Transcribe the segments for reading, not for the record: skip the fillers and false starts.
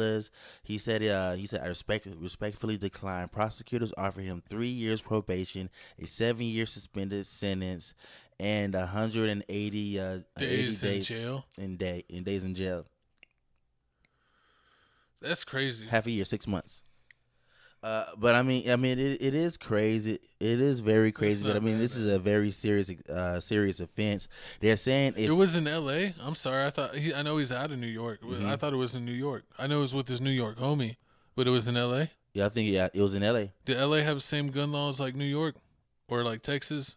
I respectfully decline. Prosecutors offer him 3 years probation, a 7-year suspended sentence, and 180 80 Days in days jail. in days in jail. That's crazy. Half a year, 6 months. But it is crazy. It is very That's crazy. But not bad, this is man. a very serious offense. They're saying It if was in L.A. I'm sorry. I know he's out of New York. I thought it was in New York. I know it was with his New York homie, but it was in L.A. it was in L.A. Did L.A. have the same gun laws like New York or like Texas?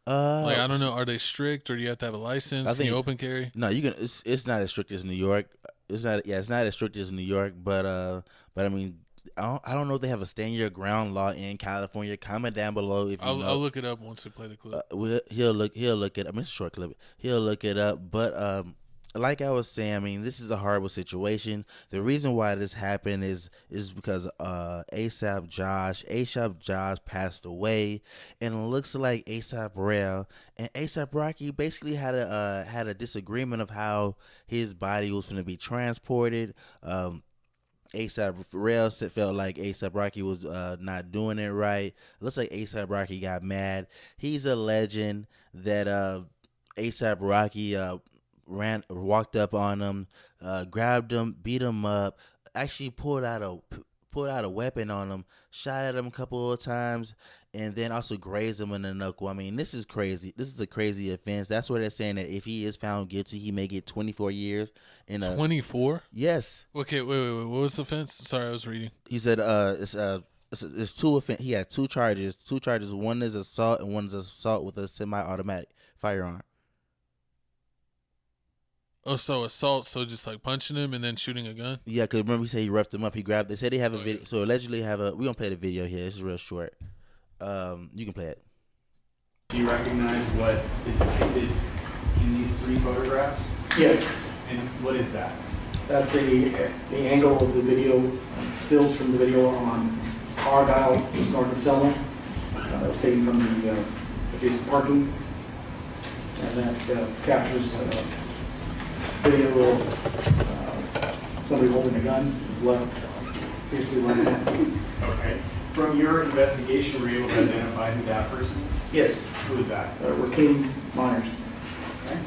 Like I don't know. Are they strict or do you have to have a license? I Can you think open carry? no, you can. It's not as strict as New York. It's not as strict as New York. But I mean, I don't know if they have a stand your ground law in California. Comment down below if you know. I'll look it up once we play the clip. He'll look it. I mean, it's a short clip. He'll look it up. But like I was saying, I mean, this is a horrible situation. The reason why this happened is because ASAP Josh passed away, and it looks like ASAP Rail and ASAP Rocky basically had a disagreement of how his body was going to be transported. ASAP Rail felt like ASAP Rocky was not doing it right. Looks like ASAP Rocky got mad. He's a legend that ASAP Rocky walked up on him, grabbed him, beat him up, actually pulled out a weapon on him, shot at him a couple of times, and then also grazed him in the knuckle. I mean, this is crazy. This is a crazy offense. That's why they're saying that if he is found guilty, he may get 24 years. 24? Yes. Okay, wait. What was the offense? Sorry, I was reading. He said it's two offense. He had two charges. One is assault and one is assault with a semi-automatic firearm. Oh, so assault, so just like punching him and then shooting a gun? Yeah, because remember he said he roughed him up. He grabbed. They said they have a video. Yeah. So allegedly we're gonna play the video here. This is real short. You can play it. Do you recognize what is depicted in these three photographs? Yes, And what is that? that's the angle of the video, stills from the video on Argyle, just north of Selma. That was taken from the adjacent parking. And that captures video of somebody holding a gun. His left, appears to be left hand. Okay. From your investigation, were you able to identify who that person is? Yes, Who is that? Rakeem Myers. Okay.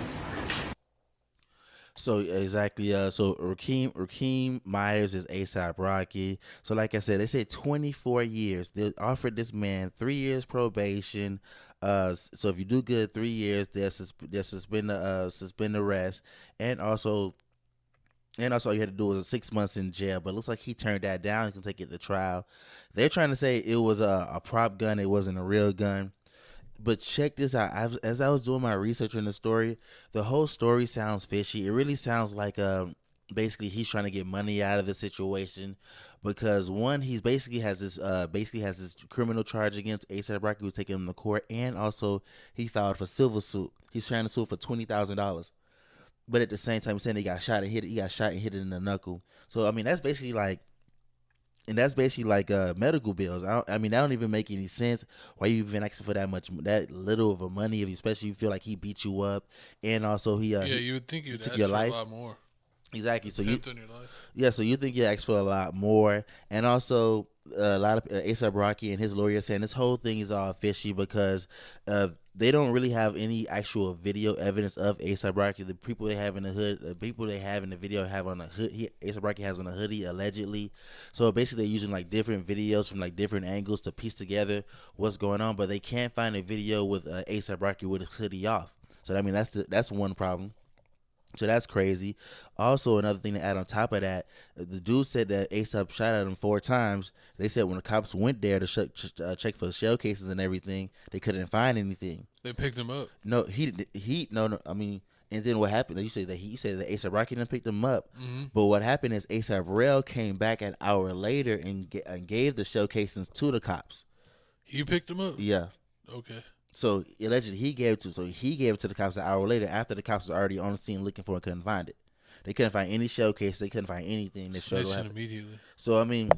So exactly. So Rakeem Myers is ASAP Rocky. So like I said, they said 24 years. They offered this man 3 years probation. So if you do good 3 years, they'll suspend the rest, and also all you had to do was 6 months in jail. But it looks like he turned that down. He can take it to trial. They're trying to say it was a prop gun. It wasn't a real gun. But check this out. As I was doing my research on the story, the whole story sounds fishy. It really sounds like basically he's trying to get money out of the situation, because one, he's basically has this criminal charge against ASAP Rocky, who's taking him to court, and also he filed for civil suit. He's trying to sue for $20,000. But at the same time, he's saying he got shot and hit it in the knuckle. So I mean, that's basically like medical bills. I mean, that don't even make any sense. Why you even asking for that little of a money, if especially you feel like he beat you up, and also You would think you'd took ask your for life. a lot more. Exactly. So Attempt on your life. so you think you asked for a lot more, and also a lot of ASAP Rocky and his lawyer saying this whole thing is all fishy because they don't really have any actual video evidence of ASAP Rocky. The people they have in the hood, the people they have in the video have on a hood. ASAP Rocky has on a hoodie allegedly. So basically, they're using like different videos from like different angles to piece together what's going on, but they can't find a video with ASAP Rocky with his hoodie off. So I mean, that's one problem. So that's crazy. Also, another thing to add on top of that, the dude said that ASAP shot at him 4 times. They said when the cops went there to check for shell cases and everything, they couldn't find anything. They picked him up. No, no. I mean, and then what happened? You said that ASAP Rocky didn't pick them up. Mm-hmm. But what happened is ASAP Rail came back an hour later and gave the shell casings to the cops. You picked him up? Yeah. Okay. So allegedly he gave it to the cops an hour later after the cops were already on the scene looking for it and couldn't find it. They couldn't find any showcase. They couldn't find anything that showed what Snitching happened. immediately. So I mean,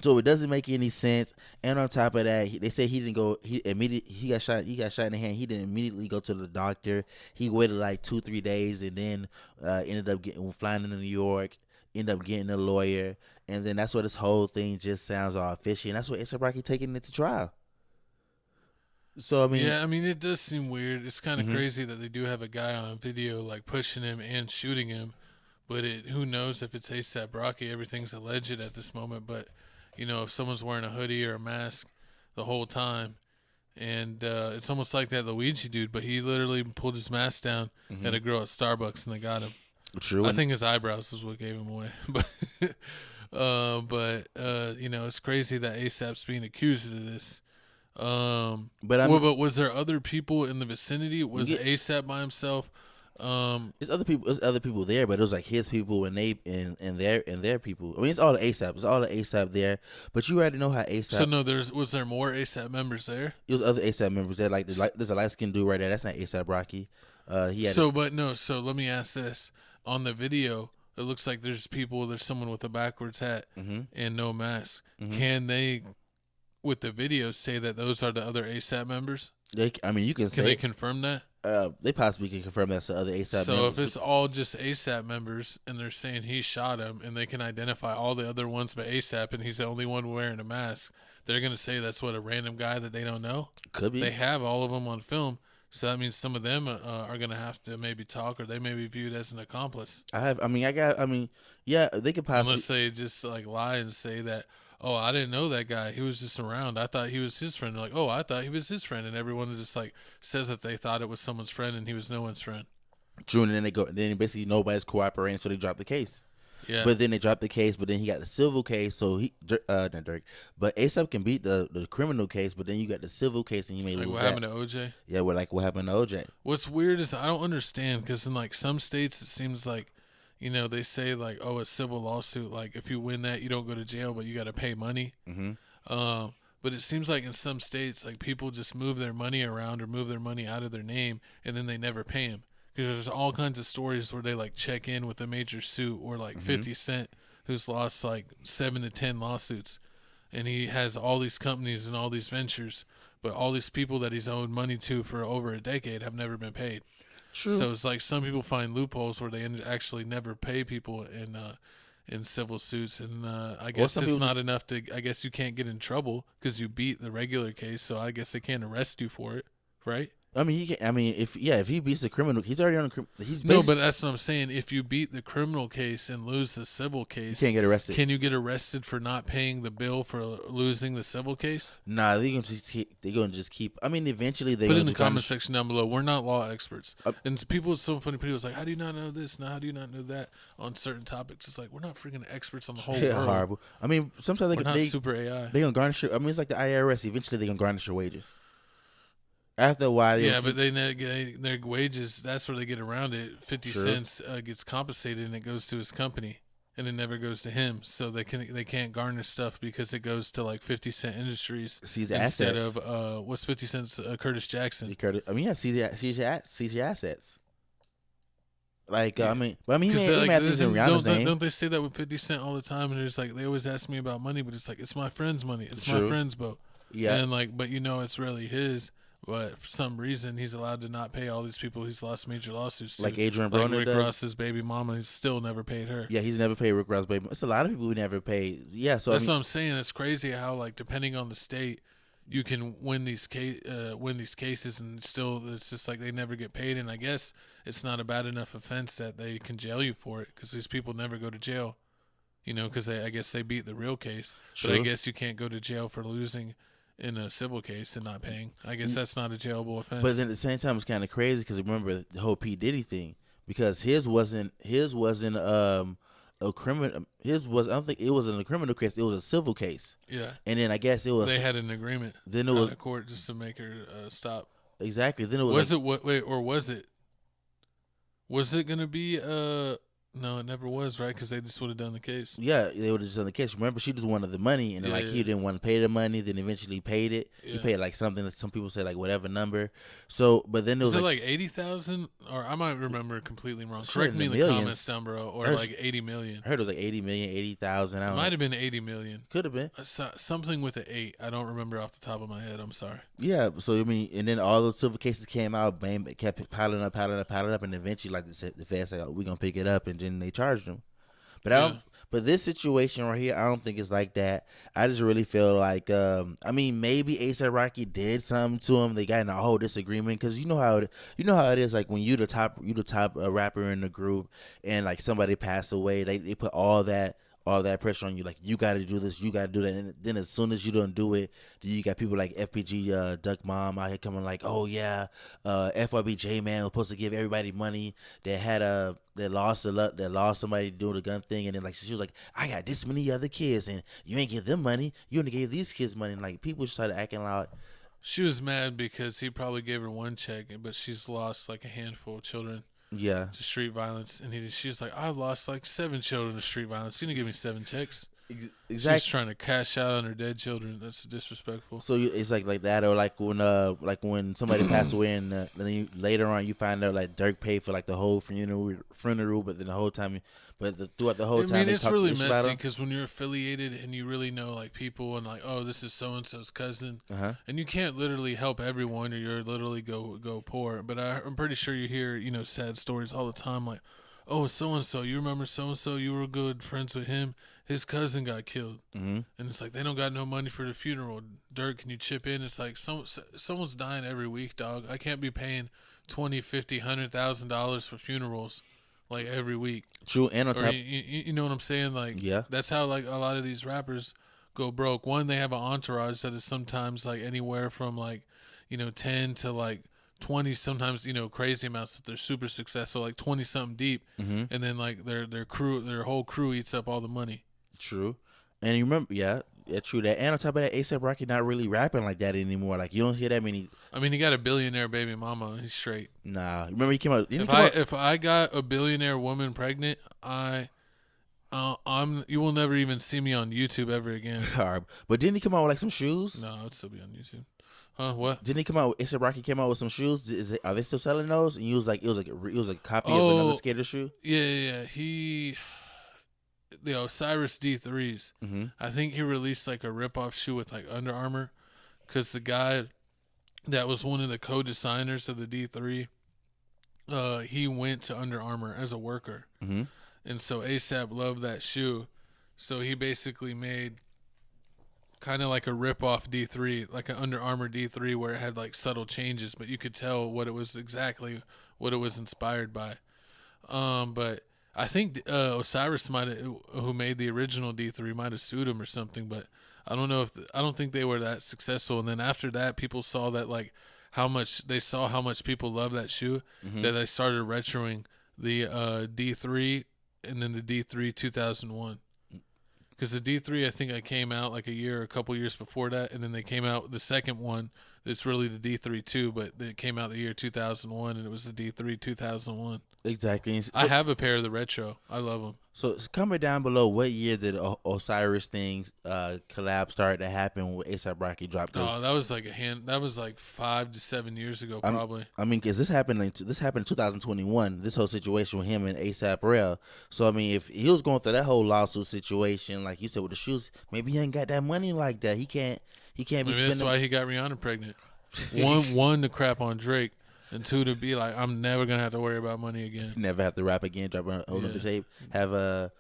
so it doesn't make any sense. And on top of that, they say he didn't go. He got shot. He got shot in the hand. He didn't immediately go to the doctor. He waited like 2-3 days and then ended up flying into New York. end up getting a lawyer, and then that's why this whole thing just sounds all fishy, and that's what A$AP Rocky taking it to trial. So I mean, yeah, I mean, it does seem weird. It's kind of Mhm. crazy that they do have a guy on video like pushing him and shooting him, but who knows if it's A$AP Rocky? Everything's alleged at this moment, but you know, if someone's wearing a hoodie or a mask the whole time, and it's almost like that Luigi dude, but he literally pulled his mask down at a girl at Starbucks and they got him. true. I think his eyebrows is what gave him away, but you know, it's crazy that A$AP's being accused of this. But But was there other people in the vicinity? Was Yeah. A$AP by himself? It's other people. It's other people there, but it was like his people and their people. I mean, it's all the A$AP. It's all the A$AP there. But you already know how A$AP. So no, was there more A$AP members there? It was other A$AP members there. Like there's a light skinned dude right there. That's not A$AP Rocky. He had So let me ask this: on the video, it looks like there's someone with a backwards hat and no mask. Can they, with the video, say that those are the other A$AP members? I mean, you can Can they say confirm that? they possibly can confirm that's the other A$AP So members. if it's all just A$AP members and they're saying he shot him and they can identify all the other ones but A$AP and he's the only one wearing a mask, they're going to say that's what, a random guy that they don't know? Could be. They have all of them on film. So that means some of them are going to have to maybe talk, or they may be viewed as an accomplice. Yeah, they could possibly. Unless they just like lie and say that, oh, I didn't know that guy. He was just around. I thought he was his friend. They're like, oh, I thought he was his friend. And everyone just like says that they thought it was someone's friend and he was no one's friend. True, and then basically nobody's cooperating, so they drop the case. Yeah. But then they dropped the case, but then he got the civil case, so not Dirk. But A$AP can beat the criminal case, but then you got the civil case, and he may Like lose what that. happened to OJ? Yeah, what happened to OJ? What's weird is I don't understand, because in like some states it seems like, you know, they say like, oh, a civil lawsuit, like if you win that you don't go to jail, but you got to pay money. But it seems like in some states, like people just move their money around or move their money out of their name, and then they never pay him. Because there's all kinds of stories where they like check in with a major suit, or like 50 Cent, who's lost like 7 to 10 lawsuits, and he has all these companies and all these ventures, but all these people that he's owed money to for over a decade have never been paid. True. So it's like some people find loopholes where they actually never pay people in civil suits, and I guess some it's people not enough to. I guess you can't get in trouble because you beat the regular case, so I guess they can't arrest you for it, right? I mean, he can. I mean, if he beats the criminal, he's already on the. He's No, but that's what I'm saying. If you beat the criminal case and lose the civil case, he can't get arrested. can you get arrested for not paying the bill for losing the civil case? Nah, they're gonna just keep. I mean, eventually they. Put in the comment section down below. We're not law experts, and it's so funny. People are like, "How do you not know this? Now, how do you not know that?" On certain topics, it's like we're not freaking experts on the whole world. Horrible. I mean, sometimes We're not super AI. they gonna garnish. I mean, it's like the IRS. Eventually, they gonna garnish your wages. After a while, Yeah, but their wages, that's where they get around it. 50 Sure. cents gets compensated and it goes to his company, and it never goes to him. So they can't garnish stuff because it goes to like 50 Cent Industries seize instead assets. of what's 50 Cent's Curtis Jackson. I mean, yeah, seize your assets. Like Yeah. I mean, he Because may have things in Rihanna's name. don't they say that with 50 Cent all the time? And it's like they always ask me about money, but it's like it's my friend's money. It's my True. friend's boat. Yeah, And like, but you know, it's really his. But for some reason, he's allowed to not pay all these people he's lost major lawsuits to. like Adrian Like Broner Rick does. Ross's baby mama, he's still never paid her. Yeah, he's never paid Rick Ross baby. It's a lot of people who never pay. Yeah, so That's what I'm saying. It's crazy how, like, depending on the state, you can win these cases, and still it's just like they never get paid. And I guess it's not a bad enough offense that they can jail you for it, because these people never go to jail. You know, because I guess they beat the real case. But I True. guess you can't go to jail for losing in a civil case and not paying. I guess that's not a jailable offense. But then at the same time, it's kind of crazy because remember the whole P Diddy thing, because his wasn't a criminal. His was, I don't think it wasn't a criminal case. It was a civil case. yeah, And then I guess it was. they had an agreement. Then it out was of court just to make her stop. exactly. Then it was. Was like, it what? Wait, or was it? Was it gonna be? No, it never was, right? Because they just would have done the case. Yeah, they would have just done the case. Remember, she just wanted the money, and then, Yeah, like yeah. he didn't want to pay the money. Then eventually paid it. He Yeah. paid like something that some people say like whatever number. So, but then it was Was it like 80,000? Or I might remember completely wrong. Shit, Correct in me in the the millions. comments down below. Or There's- like 80 million. I heard it was like 80 million, 80,000. I It don't might know. have been 80 million. Could have been. Something with an 8. I don't remember off the top of my head. I'm sorry. Yeah. So I mean, and then all those civil cases came out. Bam, it kept piling up, and eventually, like the feds said, oh, we're gonna pick it up, and then they charged him. But Yeah. But this situation right here, I don't think it's like that. I just really feel like, I mean, maybe ASAP Rocky did something to him. They got in a whole disagreement because you know how it is. Like when you the top rapper in the group, and like somebody passed away, they put all that pressure on you, like you got to do this, you got to do that, and then as soon as you don't do it, then you got people like FPG Duck Mom out here coming like, oh yeah, FRBJ man was supposed to give everybody money that had that lost somebody doing the gun thing, and then like she was like, I got this many other kids, and you ain't give them money, you only gave these kids money, and like people started acting loud. She was mad because he probably gave her one check, but she's lost like a handful of children. Yeah, To street violence, and she's like, I've lost like 7 children to street violence. You didn't give me 7 checks. exactly. She's trying to cash out on her dead children. That's disrespectful. So it's like that, or like when somebody passed away, and then later on you find out like Dirk paid for like the whole funeral, but then the whole time, throughout the whole time, I mean, they it's talk really ish about messy him. because when you're affiliated and you really know like people and like, oh, this is so and so's cousin, and you can't literally help everyone or you're literally go poor. But I'm pretty sure you hear sad stories all the time, like, oh, so and so, you remember so and so, you were good friends with him, his cousin got killed, and it's like they don't got no money for the funeral. Dirk, can you chip in? It's like someone's dying every week, dog. I can't be paying $20, $50, $100,000 for funerals. Like every week. True, and on or top, you know what I'm saying? Like, yeah, that's how like a lot of these rappers go broke. One, they have an entourage that is sometimes like anywhere from like 10 to like 20, sometimes crazy amounts that they're super successful, like 20 something deep, and then like their whole crew eats up all the money. true. And you remember, yeah, true that. And on top of that, ASAP Rocky not really rapping like that anymore. Like you don't hear that many. I mean, he got a billionaire baby mama. He's straight. Nah, remember he came out. If I got a billionaire woman pregnant, you will never even see me on YouTube ever again. But didn't he come out with like some shoes? No, I'd still be on YouTube. Huh? What? Didn't he come out? ASAP Rocky came out with some shoes. Are they still selling those? And it was a copy of another skater shoe. Yeah. The Osiris D3s. I think he released like a ripoff shoe with like Under Armour, because the guy that was one of the co-designers of the D3, he went to Under Armour as a worker, and so ASAP loved that shoe, so he basically made kind of like a ripoff D3, like an Under Armour D3, where it had like subtle changes, but you could tell what it was inspired by. But I think Osiris who made the original D3, might have sued him or something, but I don't know I don't think they were that successful. And then after that, people saw that like how much people love that shoe, that they started retroing the D3 and then the D3 2001. Because the D3, I think I came out like a couple years before that, and then they came out the second one. It's really the D3 2, but it came out the year 2001, and it was the D3 2001. Exactly. So, I have a pair of the retro. I love them. So comment down below what year did Osiris things collab start to happen with ASAP Rocky dropped. Oh, that was like 5 to 7 years ago, probably. I mean, because this happened in 2021. This whole situation with him and ASAP Real. So I mean, if he was going through that whole lawsuit situation, like you said with the shoes, maybe he ain't got that money like that. He can't be spending. That's why he got Rihanna pregnant. One to crap on Drake, and 2 to be like, I'm never gonna have to worry about money again. Never have to rap again. Drop another tape. Have a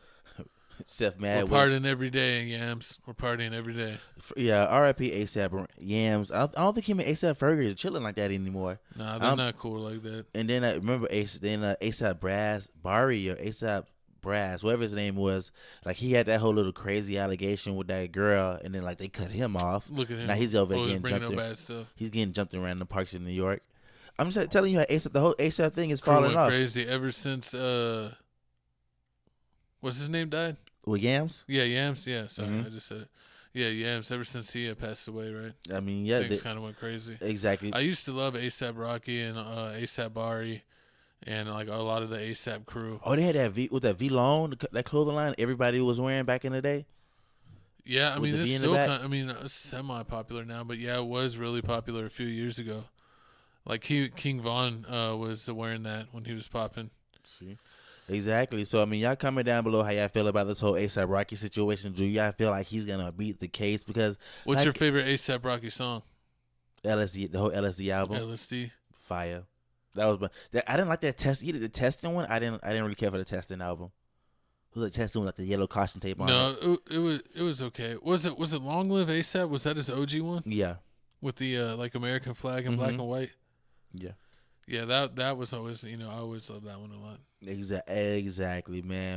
Seth mad. We're partying every day, Yams. We're partying every day. Yeah, R.I.P. ASAP Yams. I don't think him and ASAP Fergie is chilling like that anymore. Nah, they're not cool like that. And then I remember ASAP Bari or ASAP Brass, whatever his name was, like he had that whole little crazy allegation with that girl, and then like they cut him off. Look at him. Now he's over getting jumped. Bad stuff. He's getting jumped around the parks in New York. I'm just telling you how the whole ASAP thing is falling off. Crazy ever since what's his name died? With Yams? Yeah, Yams. Yeah, sorry, I just said it. Yeah, Yams. Ever since he passed away, right? I mean, yeah, things kind of went crazy. Exactly. I used to love ASAP Rocky and ASAP Bari, and like a lot of the ASAP crew. Oh, they had that V Long, that clothing line everybody was wearing back in the day. Yeah, I mean, it's still it's semi-popular now, but yeah, it was really popular a few years ago. Like King Von was wearing that when he was popping. See, exactly. So I mean, y'all comment down below how y'all feel about this whole ASAP Rocky situation. Do y'all feel like he's gonna beat the case? Because what's your favorite ASAP Rocky song? LSD, the whole LSD album. LSD, fire. That was, I didn't like that test. Either the testing one, I didn't really care for the testing album. who was like testing with like the yellow caution tape on it. No, it was okay. Was it Long Live ASAP? Was that his OG one Yeah. with the like American flag in black and white? Yeah. Yeah, that was always, I always loved that one a lot. Exactly, man.